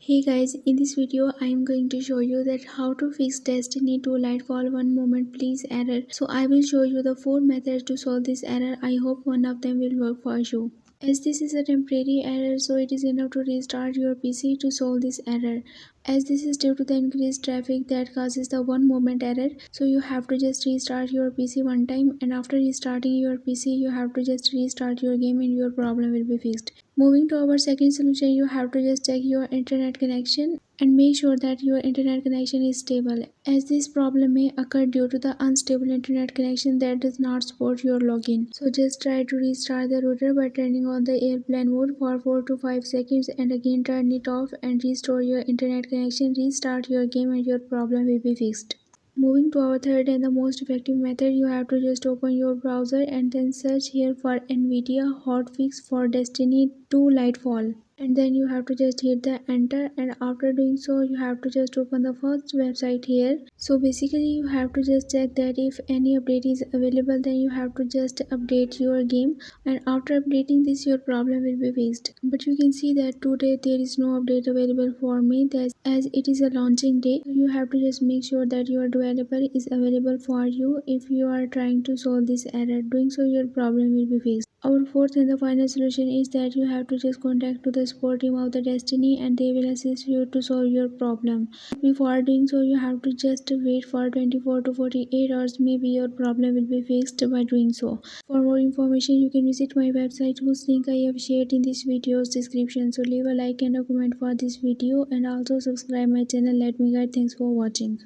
Hey guys, in this video I am going to show you that how to fix Destiny 2 Lightfall one moment please error. So I will show you the 4 methods to solve this error. I hope one of them will work for you. As this is a temporary error, so it is enough to restart your PC to solve this error. As this is due to the increased traffic that causes the one moment error, so you have to just restart your PC one time, and after restarting your PC you have to just restart your game and your problem will be fixed. Moving to our second solution, you have to just check your internet connection and make sure that your internet connection is stable, as this problem may occur due to the unstable internet connection that does not support your login. So just try to restart the router by turning on the airplane mode for 4 to 5 seconds and again turn it off and restore your internet connection, restart your game and your problem will be fixed. Moving to our third and the most effective method, you have to just open your browser and then search here for NVIDIA hotfix for Destiny 2 Lightfall. And then you have to just hit the enter, and after doing so you have to just open the first website here. So basically you have to just check that if any update is available, then you have to just update your game, and after updating this your problem will be fixed. But you can see that today there is no update available for me, that as it is a launching day. So you have to just make sure that your developer is available for you if you are trying to solve this error. Doing so your problem will be fixed. Our fourth and the final solution is that you have to just contact to the support team of the Destiny and they will assist you to solve your problem. Before doing so, you have to just wait for 24 to 48 hours. Maybe your problem will be fixed by doing so. For more information, you can visit my website whose link I have shared in this video's description. So leave a like and a comment for this video and also subscribe my channel. Let me guide. Thanks for watching.